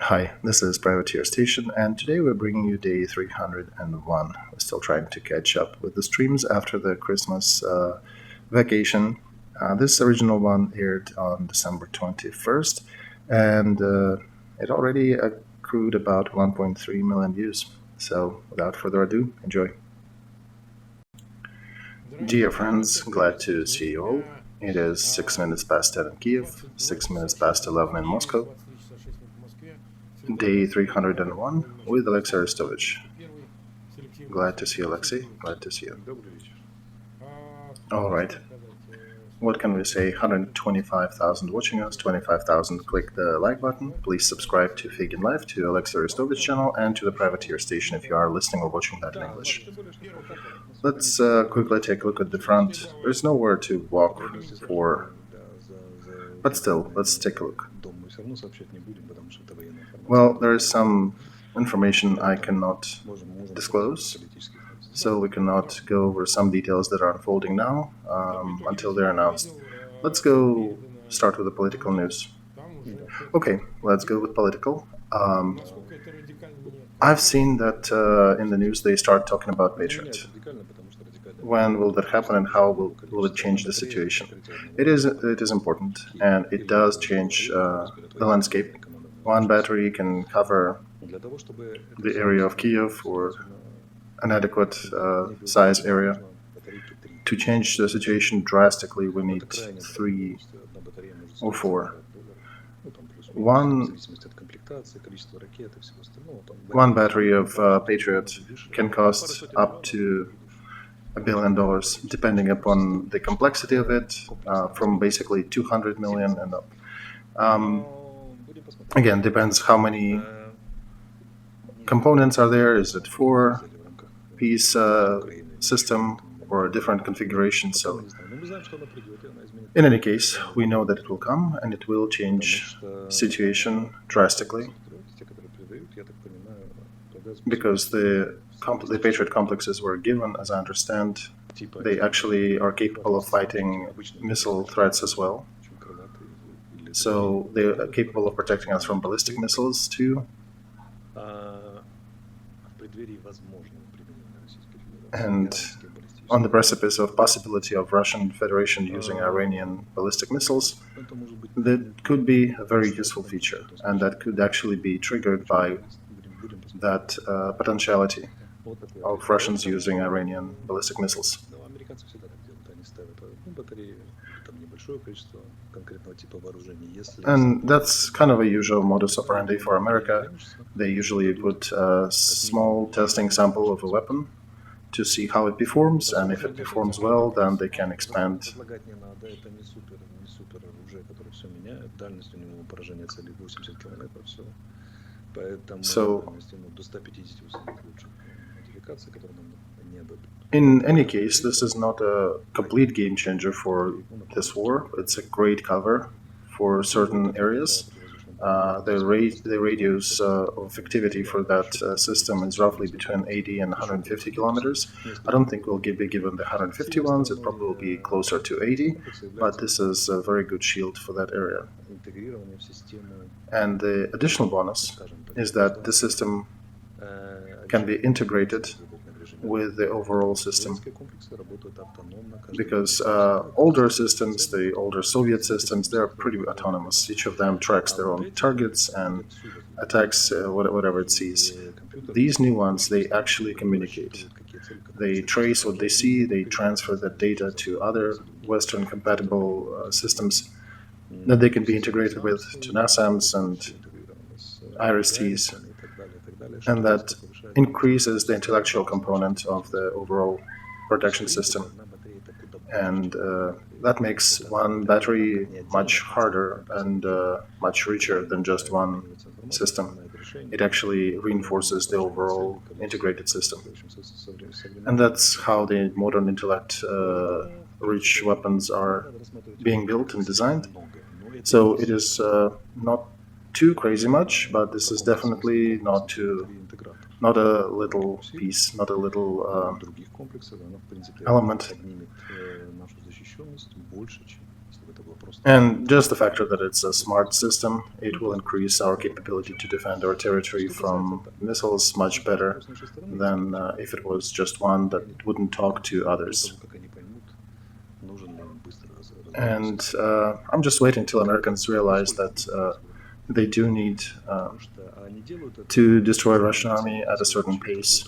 Hi, this is Patriot Station, and today we're bringing you day 301. We're still trying to catch up with the streams after the Christmas vacation. This original one aired on December 21st, and it already accrued about 1.3 million views. So, without further ado, enjoy. Dear friends, glad to see you all. It is 6 minutes past 10 in Kiev, 6 minutes past 11 in Moscow. Day 301 with Olexiy Arestovych. Glad to see you, Olexiy. Glad to see you. All right. What can we say? 125,000 watching us, 25,000 click the like button. Please subscribe to Feygin Live, to Olexiy Arestovich channel, and to the Privateer station if you are listening or watching that in English. Let's quickly take a look at the front. There's nowhere to walk for, but still, let's take a look. Well, there is some information I cannot disclose, so we cannot go over some details that are unfolding now until they're announced. Let's go start with the political news. Okay, let's go with political. I've seen that in the news they start talking about Patriot. When will that happen, and how will it change the situation? It is important, and it does change the landscape. One battery can cover the area of Kiev or an adequate size area. To change the situation drastically, we need 3 or 4. One battery of Patriot can cost up to $1 billion, depending upon the complexity of it, from basically 200 million and up. Again, depends how many components are there. Is it 4-piece system or a different configuration? So, in any case, we know that it will come and it will change situation drastically, because the Patriot complexes were given, as I understand, they actually are capable of fighting missile threats as well. So they're capable of protecting us from ballistic missiles too. And on the precipice of possibility of Russian Federation using Iranian ballistic missiles, that could be a very useful feature, and that could actually be triggered by that potentiality of Russians using Iranian ballistic missiles. And that's kind of a usual modus operandi for America. They usually put a small testing sample of a weapon to see how it performs, and if it performs well, then they can expand. So, in any case, this is not a complete game changer for this war. It's a great cover for certain areas. The radius of activity for that system is roughly between 80 and 150 kilometers. I don't think we'll be given the 150 ones. It probably will be closer to 80, but this is a very good shield for that area. And the additional bonus is that the system can be integrated with the overall system, because older systems, the older Soviet systems, they're pretty autonomous. Each of them tracks their own targets and attacks whatever it sees. These new ones, they actually communicate. They trace what they see, they transfer that data to other Western compatible systems that they can be integrated with, to NASAMS and Iris-Ts, and that increases the intellectual component of the overall protection system. And that makes one battery much harder and much richer than just one system. It actually reinforces the overall integrated system. And that's how the modern intellect-rich weapons are being built and designed. So it is not too crazy much, but this is definitely not a little piece, not a little element. And just the factor that it's a smart system, it will increase our capability to defend our territory from missiles much better than if it was just one that wouldn't talk to others. And I'm just waiting till Americans realize that they do need to destroy Russian army at a certain pace.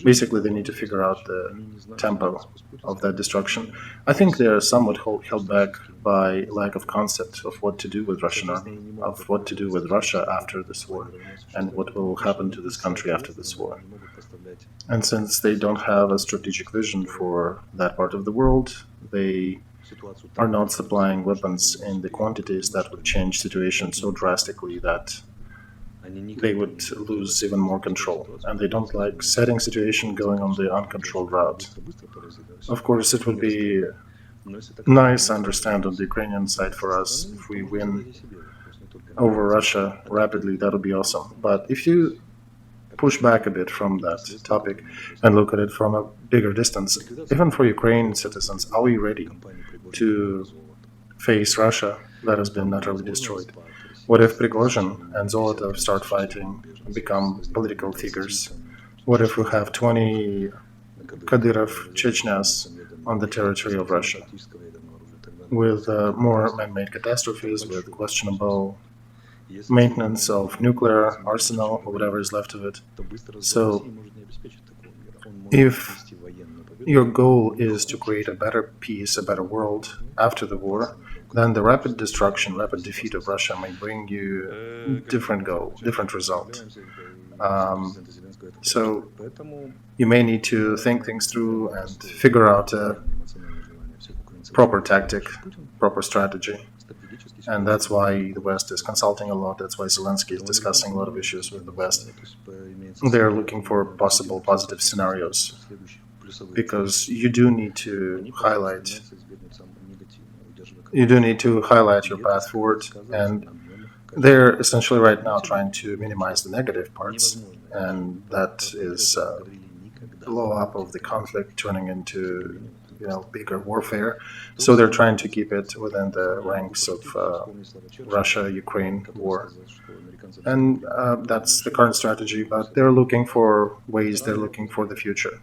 Basically, they need to figure out the tempo of that destruction. I think they are somewhat held back by lack of concept of what to do with Russian army, of what to do with Russia after this war, and what will happen to this country after this war. And since they don't have a strategic vision for that part of the world, they are not supplying weapons in the quantities that would change situation so drastically that they would lose even more control. And they don't like setting situation going on the uncontrolled route. Of course, it would be nice, I understand, on the Ukrainian side for us. If we win over Russia rapidly, that would be awesome. But if you push back a bit from that topic and look at it from a bigger distance, even for Ukrainian citizens, are we ready to face Russia that has been utterly destroyed? What if Prigozhin and Zolotov start fighting and become political figures? What if we have 20 Kadyrov Chechnyas on the territory of Russia with more man-made catastrophes, with questionable maintenance of nuclear arsenal or whatever is left of it? So if your goal is to create a better peace, a better world after the war, then the rapid destruction, rapid defeat of Russia may bring you different goal, different result. So you may need to think things through and figure out a proper tactic, proper strategy. And that's why the West is consulting a lot. That's why Zelenskyy is discussing a lot of issues with the West. They're looking for possible positive scenarios, because you do need to highlight your path forward, and they're essentially right now trying to minimize the negative parts, and that is blow up of the conflict turning into bigger warfare. So they're trying to keep it within the ranks of Russia-Ukraine war. And that's the current strategy, but they're looking for ways, they're looking for the future.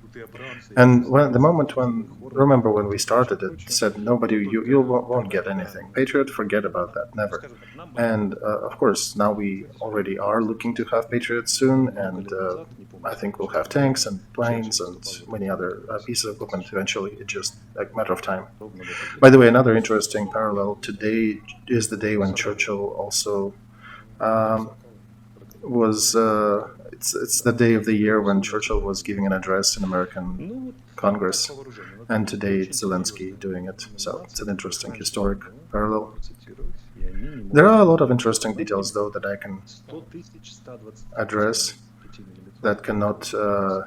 And remember when we started, it said you won't get anything. Patriot, forget about that, never. And of course, now we already are looking to have Patriots soon, and I think we'll have tanks and planes and many other pieces of equipment eventually. It's just a matter of time. By the way, another interesting parallel, today is the day when Churchill also it's the day of the year when Churchill was giving an address in American Congress, and today it's Zelenskyy doing it. So it's an interesting historic parallel. There are a lot of interesting details, though, that I can address that cannot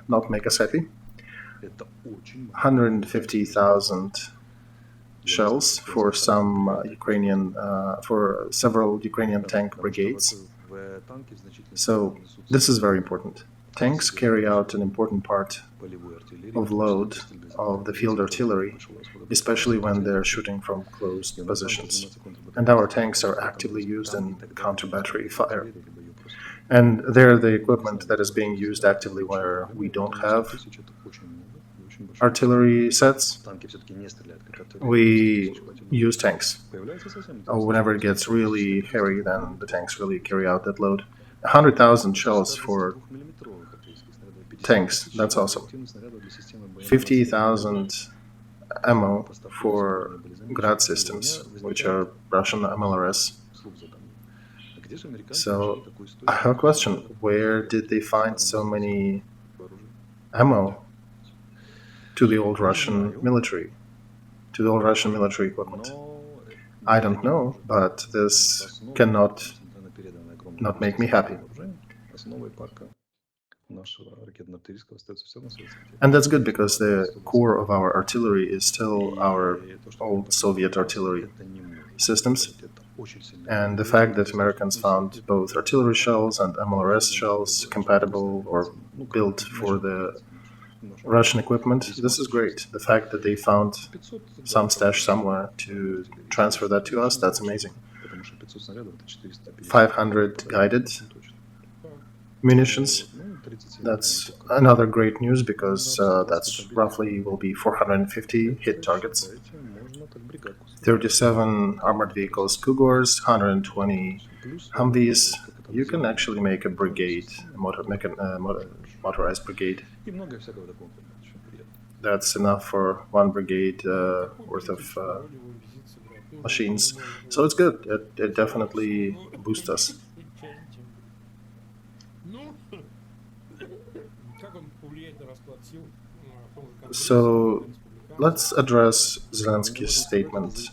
not make us happy. 150,000 shells for for several Ukrainian tank brigades. So this is very important. Tanks carry out an important part of load of the field artillery, especially when they're shooting from closed positions. And our tanks are actively used in counter-battery fire. And they're the equipment that is being used actively where we don't have artillery sets. We use tanks. Whenever it gets really hairy, then the tanks really carry out that load. 100,000 shells for tanks, that's awesome. 50,000 ammo for Grad systems, which are Russian MLRS. So I have a question. Where did they find so many ammo to the old Russian military, equipment? I don't know, but this cannot not make me happy. And that's good, because the core of our artillery is still our old Soviet artillery systems. And the fact that Americans found both artillery shells and MLRS shells compatible or built for the Russian equipment. This is great. The fact that they found some stash somewhere to transfer that to us, that's amazing. 500 guided munitions. That's another great news because that's roughly will be 450 hit targets. 37 armored vehicles Kugors, 120 Humvees. You can actually make a brigade, motorized brigade. That's enough for one brigade worth of machines. So it's good. It definitely boosts us. So let's address Zelensky's statement.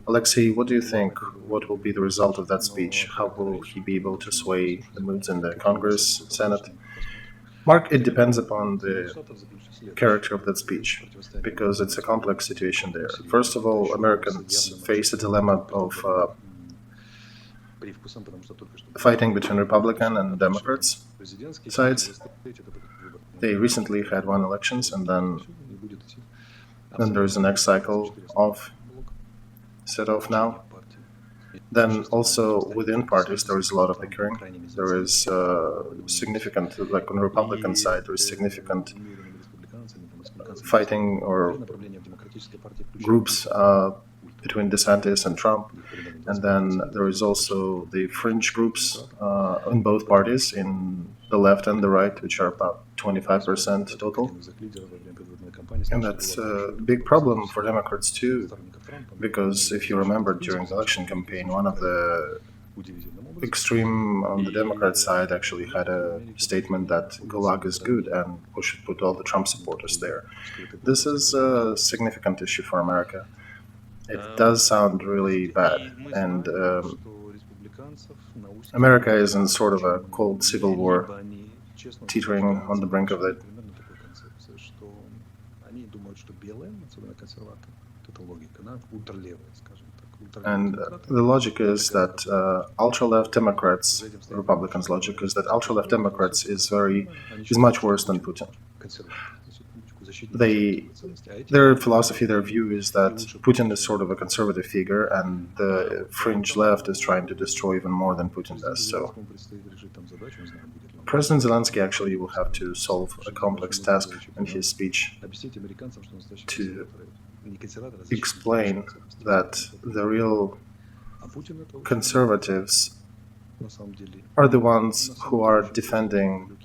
Olexiy, what do you think? What will be the result of that speech? How will he be able to sway the moods in the Congress, Senate? Mark, it depends upon the character of that speech, because it's a complex situation there. First of all, Americans face a dilemma of fighting between Republican and Democrats sides. They recently had won elections, and then there's the next cycle of set off now. Then also within parties there is a lot of bickering. There is significant, like on the Republican side, there is significant fighting or groups between DeSantis and Trump. And then there is also the fringe groups in both parties, in the left and the right, which are about 25% total. And that's a big problem for Democrats too, because if you remember during the election campaign, one of the extreme on the Democrat side actually had a statement that Gulag is good and we should put all the Trump supporters there. This is a significant issue for America. It does sound really bad, and America is in sort of a cold civil war, teetering on the brink of it. And the logic is that ultra-left Democrats, Republicans' logic is that ultra-left Democrats is much worse than Putin. Their philosophy, their view is that Putin is sort of a conservative figure, and the fringe left is trying to destroy even more than Putin does. So President Zelenskyy actually will have to solve a complex task in his speech to explain that the real conservatives are the ones who are defending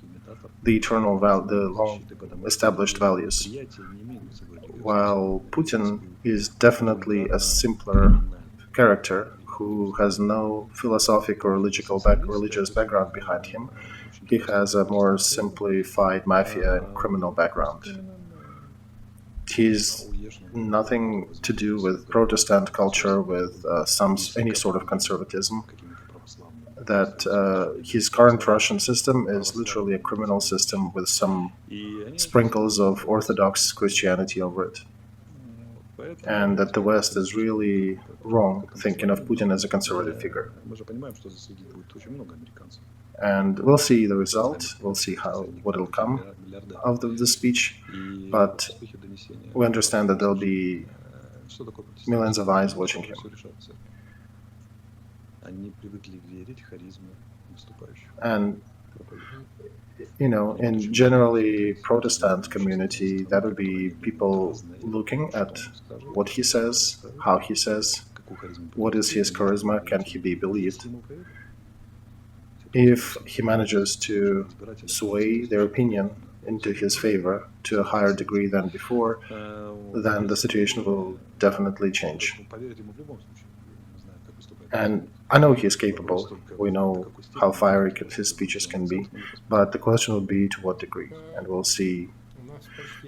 the the long-established values, while Putin is definitely a simpler character who has no philosophic or religious background behind him. He has a more simplified mafia and criminal background. He's nothing to do with Protestant culture, with any sort of conservatism. That his current Russian system is literally a criminal system with some sprinkles of Orthodox Christianity over it. And that the West is really wrong thinking of Putin as a conservative figure. And we'll see the result, we'll see what will come out of the speech, but we understand that there'll be millions of eyes watching him. And, in generally Protestant community, that would be people looking at what he says, how he says, what is his charisma, can he be believed. If he manages to sway their opinion into his favor to a higher degree than before, then the situation will definitely change. And I know he is capable. We know how fiery his speeches can be, but the question will be to what degree, and we'll see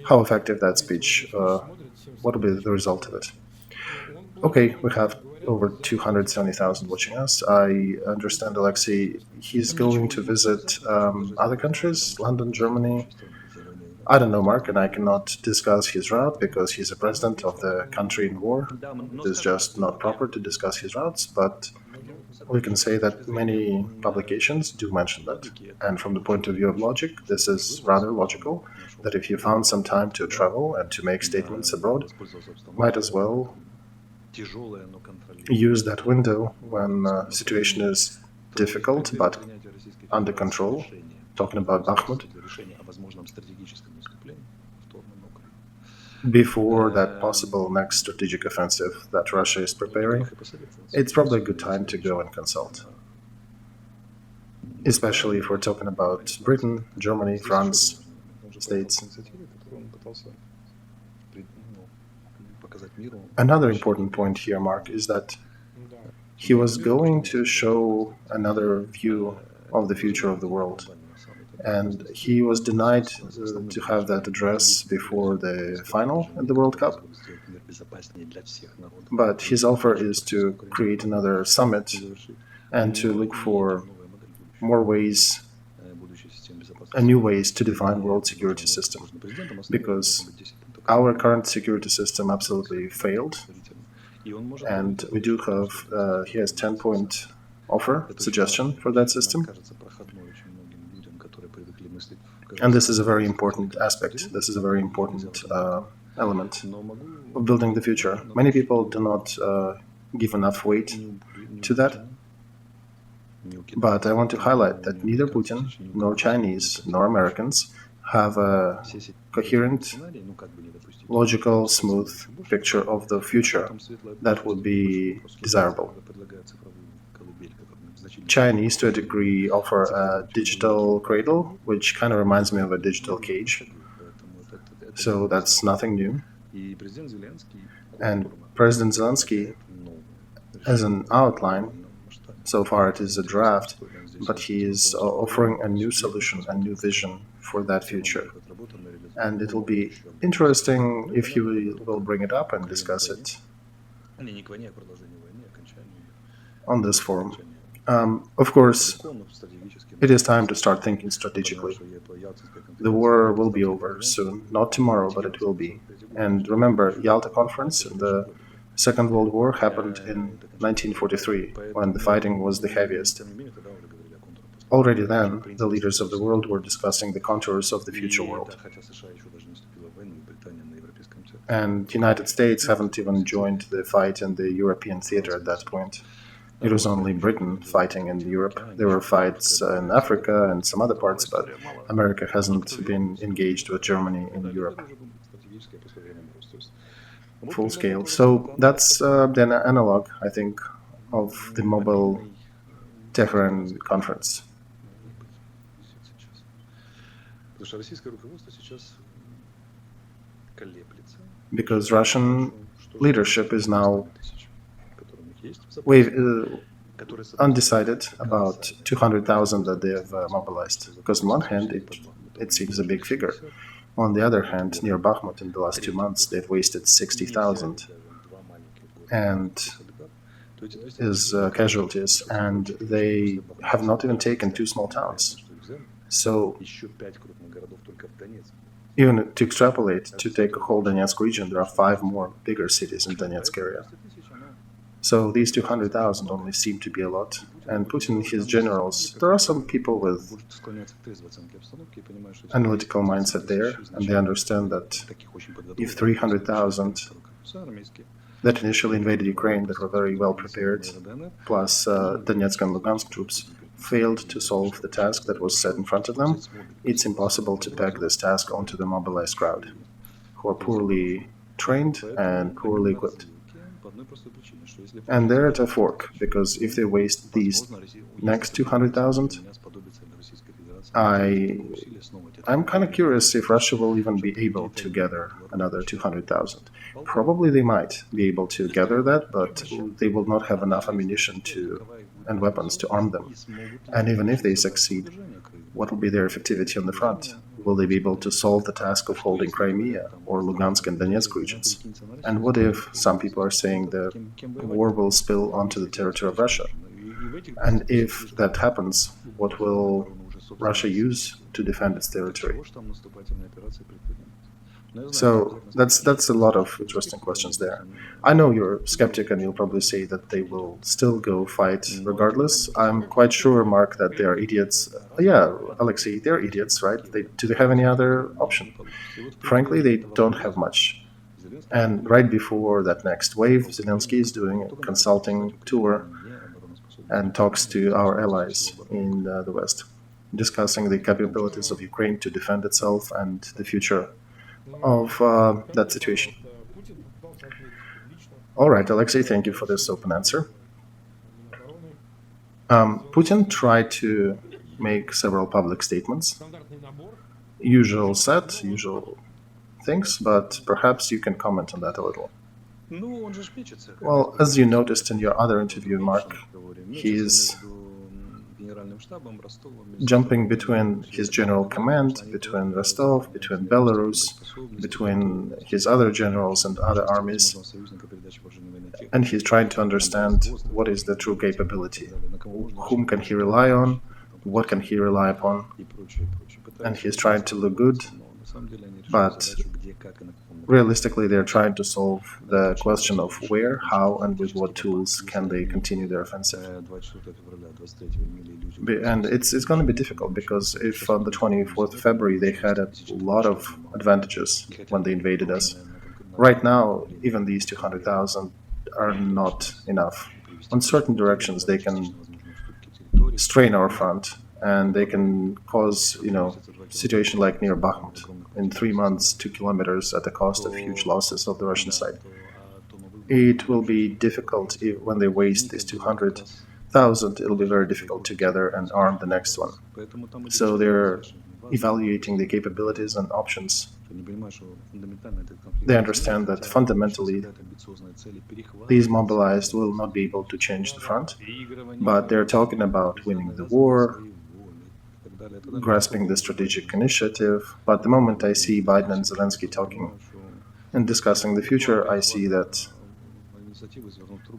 how effective that speech, what will be the result of it. Okay, we have over 270,000 watching us. I understand, Olexiy, he's going to visit other countries, London, Germany. I don't know, Mark, and I cannot discuss his route because he's a president of the country in war. It is just not proper to discuss his routes, but we can say that many publications do mention that. And from the point of view of logic, this is rather logical, that if you found some time to travel and to make statements abroad, might as well use that window when the situation is difficult but under control, talking about Bakhmut, before that possible next strategic offensive that Russia is preparing. It's probably a good time to go and consult, especially if we're talking about Britain, Germany, France, states. Another important point here, Mark, is that he was going to show another view of the future of the world. And he was denied to have that address before the final at the World Cup. But his offer is to create another summit and to look for more ways, new ways to define world security system. Because our current security system absolutely failed. And we do have, he has 10-point offer, suggestion for that system. And this is a very important aspect. This is a very important element of building the future. Many people do not give enough weight to that. But I want to highlight that neither Putin, nor Chinese, nor Americans have a coherent, logical, smooth picture of the future that would be desirable. Chinese, to a degree, offer a digital cradle, which kind of reminds me of a digital cage. So that's nothing new. And President Zelenskyy, as an outline, so far it is a draft, but he is offering a new solution, a new vision for that future. And it will be interesting if he will bring it up and discuss it on this forum. Of course, it is time to start thinking strategically. The war will be over soon, not tomorrow, but it will be. And remember, Yalta Conference, the Second World War, happened in 1943, when the fighting was the heaviest. Already then, the leaders of the world were discussing the contours of the future world. And the United States haven't even joined the fight in the European theater at that point. It was only Britain fighting in Europe. There were fights in Africa and some other parts, but America hasn't been engaged with Germany in Europe full scale. So that's the analog, I think, of the Mobile Tehran conference. Because Russian leadership is now undecided about 200,000 that they have mobilized. Because on one hand, it seems a big figure. On the other hand, near Bakhmut in the last 2 months, they've wasted 60,000 and is casualties, and they have not even taken 2 small towns. So even to extrapolate, to take a whole Donetsk region, there are 5 more bigger cities in Donetsk area. So these 200,000 only seem to be a lot. And Putin, his generals, there are some people with analytical mindset there, and they understand that if 300,000 that initially invaded Ukraine, that were very well prepared, plus Donetsk and Lugansk troops, failed to solve the task that was set in front of them, it's impossible to peg this task onto the mobilized crowd, who are poorly trained and poorly equipped. And they're at a fork, because if they waste these next 200,000, I'm kind of curious if Russia will even be able to gather another 200,000. Probably they might be able to gather that, but they will not have enough ammunition and weapons to arm them. And even if they succeed, what will be their effectivity on the front? Will they be able to solve the task of holding Crimea or Lugansk and Donetsk regions? And what if some people are saying the war will spill onto the territory of Russia? And if that happens, what will Russia use to defend its territory? So that's a lot of interesting questions there. I know you're a skeptic and you'll probably say that they will still go fight regardless. I'm quite sure, Mark, that they are idiots. Yeah, Olexiy, they're idiots, right? Do they have any other option? Frankly, they don't have much. And right before that next wave, Zelenskyy is doing a consulting tour and talks to our allies in the West, discussing the capabilities of Ukraine to defend itself and the future of that situation. All right, Olexiy, thank you for this open answer. Putin tried to make several public statements, usual set, usual things, but perhaps you can comment on that a little. Well, as you noticed in your other interview, Mark, he's jumping between his general command, between Rostov, between Belarus, between his other generals and other armies, and he's trying to understand what is the true capability, whom can he rely on, what can he rely upon, and he's trying to look good, but realistically they're trying to solve the question of where, how, and with what tools can they continue their offensive. And it's going to be difficult, because if on the 24th of February they had a lot of advantages when they invaded us, right now even these 200,000 are not enough. On certain directions they can strain our front, and they can cause, situation like near Bakhmut. In 3 months, 2 kilometers at the cost of huge losses of the Russian side. It will be difficult when they waste these 200,000. It'll be very difficult to gather and arm the next one. So they're evaluating the capabilities and options. They understand that fundamentally these mobilized will not be able to change the front, but they're talking about winning the war, grasping the strategic initiative. But the moment I see Biden and Zelenskyy talking and discussing the future, I see that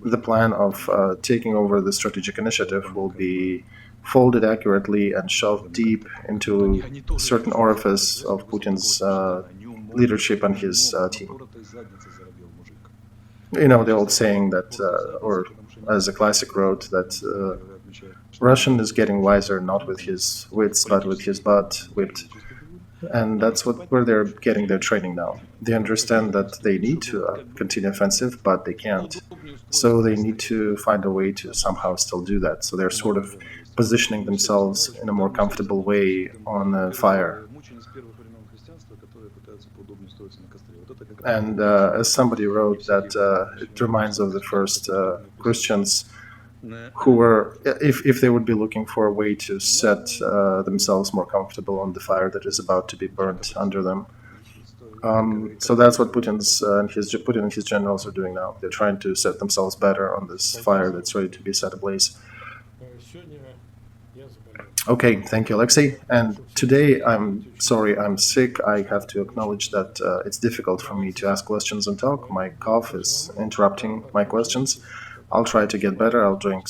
the plan of taking over the strategic initiative will be folded accurately and shoved deep into a certain orifice of Putin's leadership and his team. The old saying that, or as a classic wrote, that Russian is getting wiser not with his wits, but with his butt whipped. And that's where they're getting their training now. They understand that they need to continue offensive, but they can't. So they need to find a way to somehow still do that. So they're sort of positioning themselves in a more comfortable way on fire. And as somebody wrote, that it reminds of the first Christians who were, if they would be looking for a way to set themselves more comfortable on the fire that is about to be burnt under them. So that's what Putin and his generals are doing now. They're trying to set themselves better on this fire that's ready to be set ablaze. Okay, thank you, Olexiy. And today, I'm sorry, I'm sick. I have to acknowledge that it's difficult for me to ask questions and talk. My cough is interrupting my questions. I'll try to get better. I'll take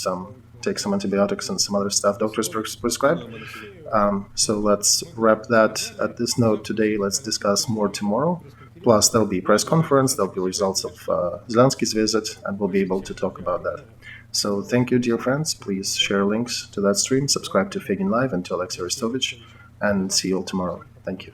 some antibiotics and some other stuff doctors prescribe. So let's wrap that at this note today. Let's discuss more tomorrow. Plus, there'll be press conference. There'll be results of Zelenskyy's visit, and we'll be able to talk about that. So thank you, dear friends. Please share links to that stream, subscribe to Feigin Live and to Olexiy Arestovych, and see you all tomorrow. Thank you.